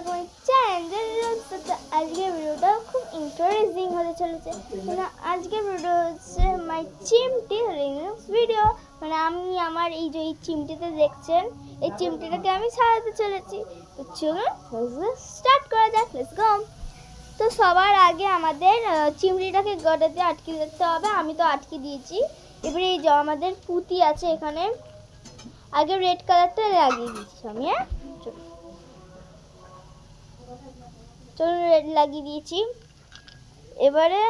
Back my channel. আজকের ভিডিওটা খুব ইন্টারেস্টিং হতে চলেছে। মানে আজকের ভিডিও হচ্ছে মাই চিমটি রিমিক্স ভিডিও। মানে আমি আমার এই যে এই চিমটিতে দেখছেন, এই চিমটিটাকে আমি সাজাতে চলেছি। তো চলুন স্টার্ট করা যাক, লেটস গো। তো সবার আগে আমাদের চিমটিটাকে গড়াতে আটকে দিতে হবে। আমি তো আটকে দিয়েছি। এবারে এই যে আমাদের পুঁতি আছে এখানে, আগে রেড কালারটা লাগিয়ে দিচ্ছি আমি। হ্যাঁ, চলুন রেড লাগিয়ে দিয়েছি। এবারে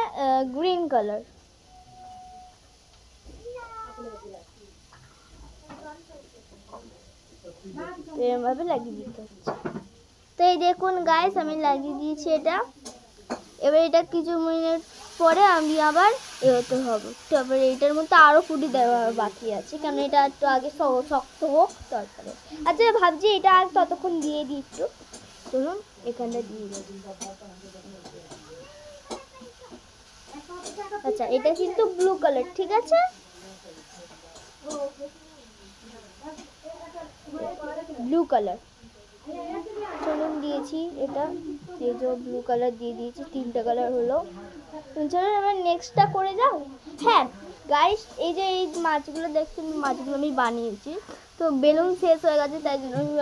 গ্রিন কালার, এরকমভাবে লাগিয়ে দিতে হচ্ছে। তো এই দেখুন গাইস, আমি লাগিয়ে দিয়েছি এটা। এবার এটা কিছু মিনিট পরে আমি আবার এগোতে হবে। তারপরে এটার মধ্যে আরও ফুটি দেওয়া বাকি আছে, কারণ এটা একটু আগে শক্ত হোক তারপরে। আচ্ছা, ভাবছি এটা আর ততক্ষণ দিয়ে দিই একটু। চলুন এখানটা দিয়ে দিই। আচ্ছা, এটা কিন্তু ব্লু কালার, ঠিক আছে? ব্লু কালার চলুন দিয়েছি এটা, এই যে ব্লু কালার দিয়ে দিয়েছি, তিনটা কালার হলো। চলুন এবার নেক্সটটা করে যাও। হ্যাঁ গাইস, এই যে এই মাছগুলো দেখছেন, মাছগুলো আমি বানিয়েছি। তো বেলুন শেষ হয়ে গেছে, তাই জন্য আমি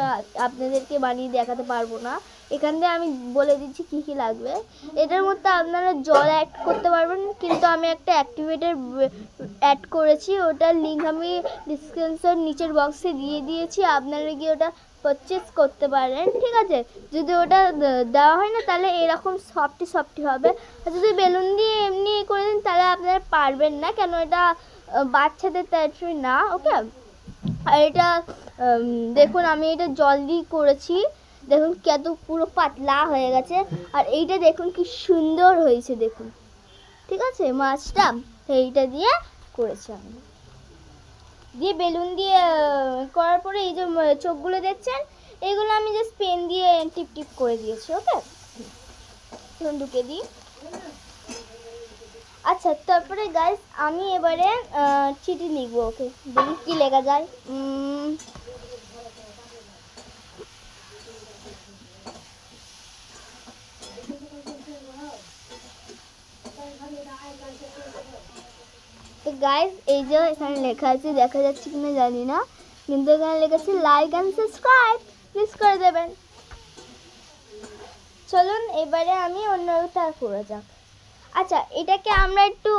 আপনাদেরকে বানিয়ে দেখাতে পারবো না। এখান থেকে আমি বলে দিচ্ছি কী কী লাগবে। এটার মধ্যে আপনারা জল অ্যাড করতে পারবেন, কিন্তু আমি একটা অ্যাক্টিভেটার অ্যাড করেছি, ওটার লিঙ্ক আমি ডিসক্রিপশন নিচের বক্সে দিয়ে দিয়েছি। আপনারা গিয়ে ওটা পারচেস করতে পারেন, ঠিক আছে? যদি ওটা দেওয়া হয় না তাহলে এরকম সফটি হবে। আর যদি বেলুন দিয়ে এমনি করে দিন তাহলে আপনারা পারবেন না, কেন এটা বাচ্চাদের টেরিটরি না, ওকে? আর এটা দেখুন, আমি এটা জল দিয়ে করেছি। দেখুন কত পুরো পাতলা হয়ে গেছে। আর এইটা দেখুন কি সুন্দর হয়েছে, দেখুন, ঠিক আছে? মাছটা এইটা দিয়ে করেছি আমি, দিয়ে বেলুন দিয়ে করার পরে এই যে চোখগুলো দেখছেন, এইগুলো আমি জাস্ট পেন দিয়ে টিপ টিপ করে দিয়েছি, ওকে? ঢুকে দিই। আচ্ছা, তারপরে গাইস আমি এবারে চিঠি লিখবো, ওকে? দেখি কি লেখা যায়। তো গাইস এই যে এখানে লেখা আছে, দেখা যাচ্ছে কিনা জানি না, কিন্তু এখানে লেখা আছে লাইক অ্যান্ড সাবস্ক্রাইব, প্লিজ করে দেবেন। চলুন এবারে আমি অন্যটা করে যাক। আচ্ছা, এটাকে আমরা একটু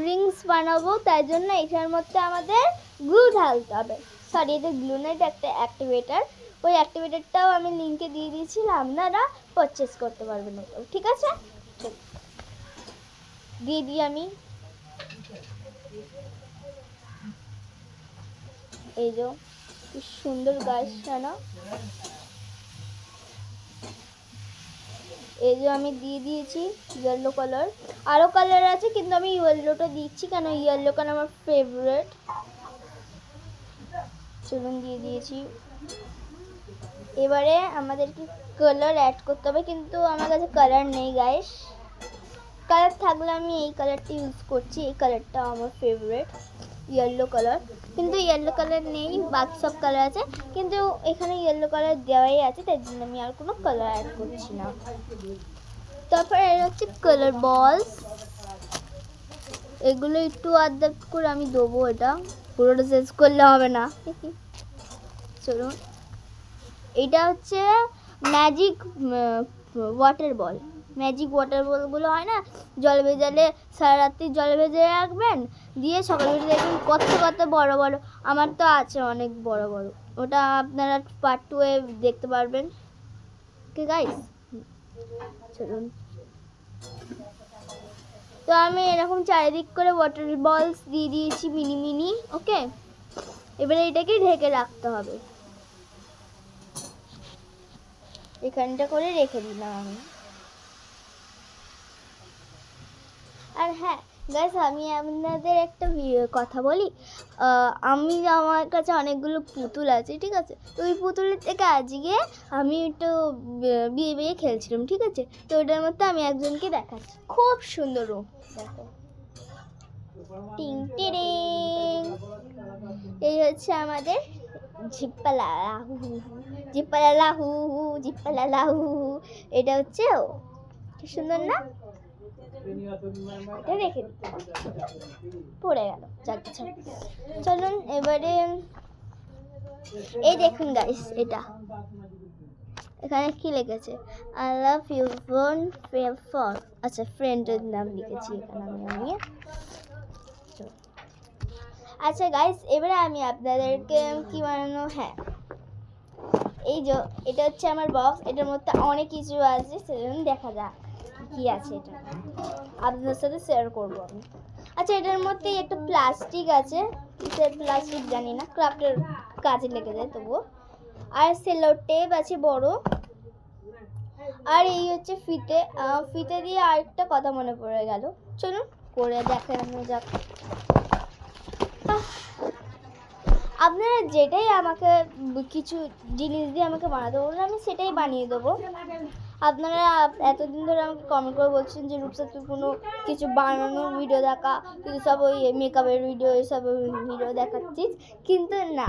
রিংস বানাবো, তাই জন্য এটার মধ্যে আমাদের গ্লু ঢালতে হবে। সরি, এটা গ্লু না, এটা একটা অ্যাক্টিভেটার। ওই অ্যাক্টিভেটারটাও আমি লিঙ্কে দিয়ে দিয়েছিলাম, আপনারা পারচেস করতে পারবেন ওটাও, ঠিক আছে? দিয়ে দিই আমি। এই যে কি সুন্দর গাছটা না, এই যে আমি দিয়ে দিয়েছি ইয়েলো কালার। আরও কালার আছে, কিন্তু আমি ইয়েলোটা দিচ্ছি, কেন ইয়েলো কালার আমার ফেভারিট। চলুন দিয়ে দিয়েছি। এবারে আমাদেরকে কালার অ্যাড করতে হবে, কিন্তু আমার কাছে কালার নেই গাইস। কালার থাকলে আমি এই কালারটা ইউজ করছি, এই কালারটা আমার ফেভারিট, ইয়েলো কালার। কিন্তু ইয়েলো কালার নেই, বাকি সব কালার আছে, কিন্তু এখানে ইয়েলো কালার দেওয়াই আছে, তাই জন্য আমি আর কোনো কালার অ্যাড করছি না। তারপরে এর হচ্ছে কালার বলস, এগুলো একটু আধা করে আমি দেবো, এটা পুরোটা শেষ করলে হবে না। চলুন, এটা হচ্ছে ম্যাজিক ওয়াটার বল। ম্যাজিক ওয়াটার বলগুলো হয় না, জল ভেজালে সারা রাত্রি জল ভেজে রাখবেন, দিয়ে সকালবেলা দেখবেন কত কত বড় বড়। আমার তো আছে অনেক বড় বড়, ওটা আপনারা পার্ট 2 এ দেখতে পারবেন, ওকে গাইস? চলুন, তো আমি এরকম চারিদিক করে ওয়াটার বলস দিয়ে দিয়েছি, মিনি মিনি, ওকে? এবারে এটাকে ঢেকে রাখতে হবে, এখানটা করে রেখে দিলাম আমি। আর হ্যাঁ গাইস, আমি আপনাদের একটা কথা বলি। আমার কাছে অনেকগুলো পুতুল আছে, ঠিক আছে? তো ওই পুতুলের থেকে আজকে আমি একটু বিয়ে খেলছিলাম, ঠিক আছে? তো ওটার মধ্যে আমি একজনকে দেখাচ্ছি, খুব সুন্দর রূপ, দেখো, টিং টিরিং। এই হচ্ছে আমাদের ঝিপ্পালা। জিপালালা হু হু, জিপালালা হু হু, এটা হচ্ছে ও। কি সুন্দর না? এটা রেখে দিই, পড়ে গেল। চলুন এবারে এই দেখুন গাইস, এটা এখানে কি লিখেছে, I love you phone for, আচ্ছা ফ্রেন্ডের নাম লিখেছি এখানে আমি। আচ্ছা গাইস, এবারে আমি আপনাদেরকে কি বানানো, হ্যাঁ এই যে এটা হচ্ছে আমার বক্স, এটার মধ্যে অনেক কিছু আছে, সেজন্য দেখা যাক কি আছে, এটা আপনাদের সাথে শেয়ার করবো আমি। আচ্ছা এটার মধ্যে একটা প্লাস্টিক আছে, কিসের প্লাস্টিক জানি না, ক্রাফটের কাজে লেগে যায় তবুও। আর সেলো টেপ আছে বড়, আর এই হচ্ছে ফিতে। ফিতে দিয়ে আরেকটা কথা মনে পড়ে গেল, চলুন করে দেখানো যাক। আপনারা যেটাই আমাকে কিছু জিনিস দিয়ে আমাকে বানাতে বলুন, আমি সেটাই বানিয়ে দেবো। আপনারা এতদিন ধরে আমাকে কমেন্ট করে বলছেন যে রূপসা তুই কোনো কিছু বানানোর ভিডিও দেখা, কিন্তু সব ওই মেকআপের ভিডিও এসব ভিডিও দেখাচ্ছিস, কিন্তু না,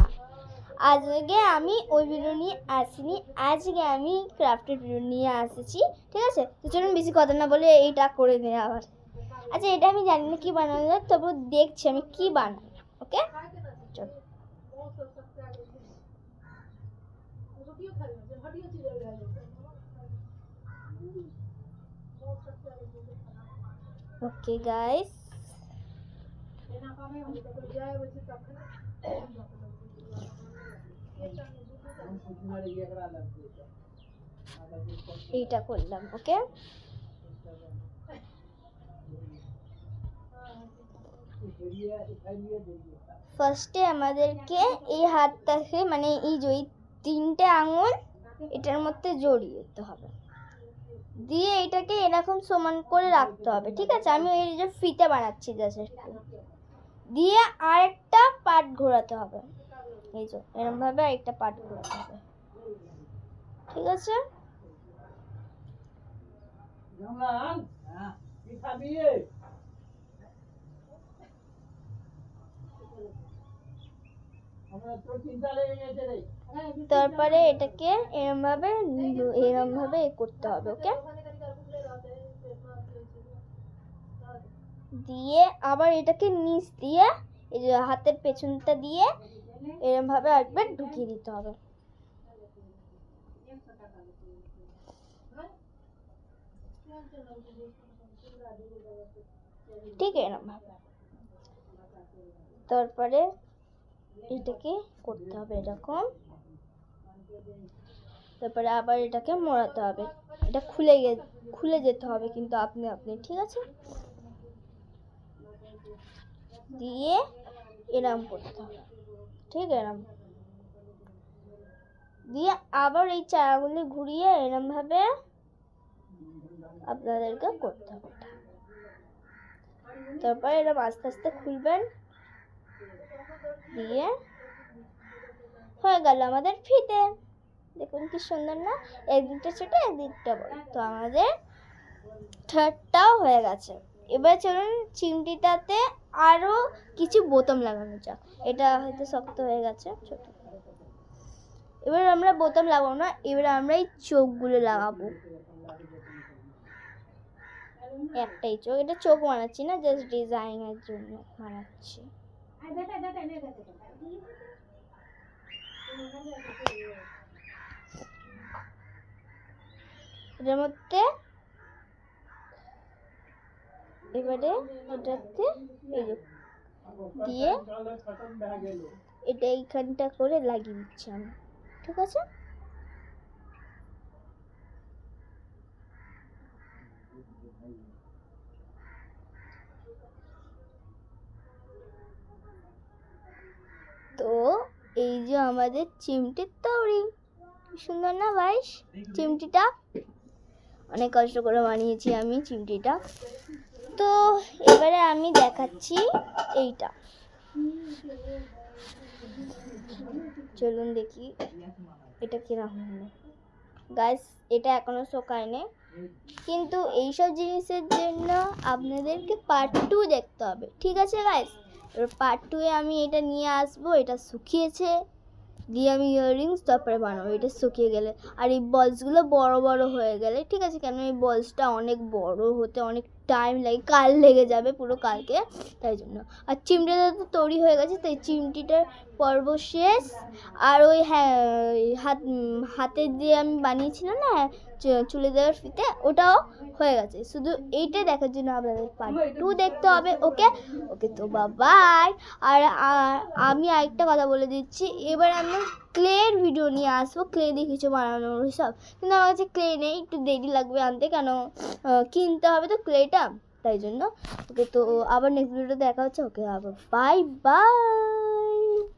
আজকে আমি ওই ভিডিও নিয়ে আসিনি, আজকে আমি ক্রাফটের ভিডিও নিয়ে আসেছি, ঠিক আছে? তো চলুন বেশি কথা না বলে এইটা করে নেই আবার। আচ্ছা এটা আমি জানি না কী বানানো যায়, তবু দেখছি আমি কী বানাই, ওকে চল। ওকে গাইস, এইটা করলাম, ওকে। ফার্স্টে আমাদেরকে এই হাতটাকে, মানে এই যে তিনটে আঙুল এটার মধ্যে জড়িয়ে দিতে হবে, দিয়ে এটাকে এরকম সমান করে রাখতে হবে, ঠিক আছে? আমি এই যে ফিতে বানাচ্ছি জাস্ট একটু, দিয়ে আরেকটা পার্ট ঘোরাতে হবে, এই যে এরকম ভাবে আরেকটা পার্ট ঘোরাতে হবে, ঠিক আছে? তারপরে এটাকে এরকম ভাবে করতে হবে, ওকে? দিয়ে আবার এটাকে নিচ দিয়ে এই যে হাতের পেছনটা দিয়ে এরকম ভাবে একবার ঢুকিয়ে দিতে হবে, ঠিক এরকম ভাবে। তারপরে এটাকে করতে হবে এরকম, তারপরে আবার এটাকে মোড়াতে হবে, এটা খুলে যেতে হবে কিন্তু আপনি, ঠিক আছে? দিয়ে এরকম করতে হবে, ঠিক এরকম। দিয়ে আবার এই চারাগুলি ঘুরিয়ে এরকম ভাবে আপনাদেরকে করতে হবে। তারপরে এরকম আস্তে আস্তে খুলবেন, দিয়ে হয়ে গেল আমাদের ফিতে। দেখুন কি সুন্দর না, একদিকটা ছোট একদিকটা বড়। তো আমাদের থার্ডটাও হয়ে গেছে। এবার চলুন চিমটিটাতে আরো কিছু বোতাম লাগানো যাক। এটা হয়তো শক্ত হয়ে গেছে, ছোট। এবার আমরা বোতাম লাগাবো না, এবার আমরা এই চোখগুলো লাগাবো। একটাই চোখ, এটা চোখ বানাচ্ছি না, জাস্ট ডিজাইনের জন্য বানাচ্ছি। এটার মধ্যে এবারে এটাতে দিয়ে এটা এইখানটা করে লাগিয়ে দিচ্ছি আমি, ঠিক আছে? তো এই যে আমাদের চিমটির তৈরি, সুন্দর না ভাইস? চিমটিটা অনেক কষ্ট করে বানিয়েছি আমি চিমটিটা। তো এবারে আমি দেখাচ্ছি এইটা, চলুন দেখি এটা কিরকম হলো। গাইস এটা এখনো শুকায়নি, কিন্তু এইসব জিনিসের জন্য আপনাদেরকে পার্ট 2 দেখতে হবে, ঠিক আছে গাইস? এবার পার্ট 2 এ আমি এটা নিয়ে আসবো। এটা শুকিয়েছে, দিয়ে আমি ইয়াররিংস তারপরে বানাবো, এটা শুকিয়ে গেলে। আর এই বলসগুলো বড় বড় হয়ে গেলে ঠিক আছে, কেন এই বলসটা অনেক বড় হতে অনেক টাইম লাগে, কাল লেগে যাবে পুরো কালকে, তাই জন্য। আর চিমটিটা তো তৈরি হয়ে গেছে, তাই চিমটিটার পর্ব শেষ। আর ওই হ্যাঁ হাতে দিয়ে আমি বানিয়েছিলাম না চুলে দেওয়ার ফিতে, ওটাও হয়ে গেছে। শুধু এইটাই দেখার জন্য আপনাদের পার্ট 2 দেখতে হবে। ওকে ওকে, তো বাই। আর আমি আরেকটা কথা বলে দিচ্ছি, এবার আমরা ক্লের ভিডিও নিয়ে আসবো, ক্লে দিয়ে কিছু বানানোর সব, কিন্তু আমার কাছে ক্লে নেই, একটু দেরি লাগবে আনতে, কেন কিনতে হবে তো ক্লেটা, তাই জন্য। ওকে, তো আবার নেক্সট ভিডিওতে দেখা হচ্ছে। ওকে, আবার বাই বাই।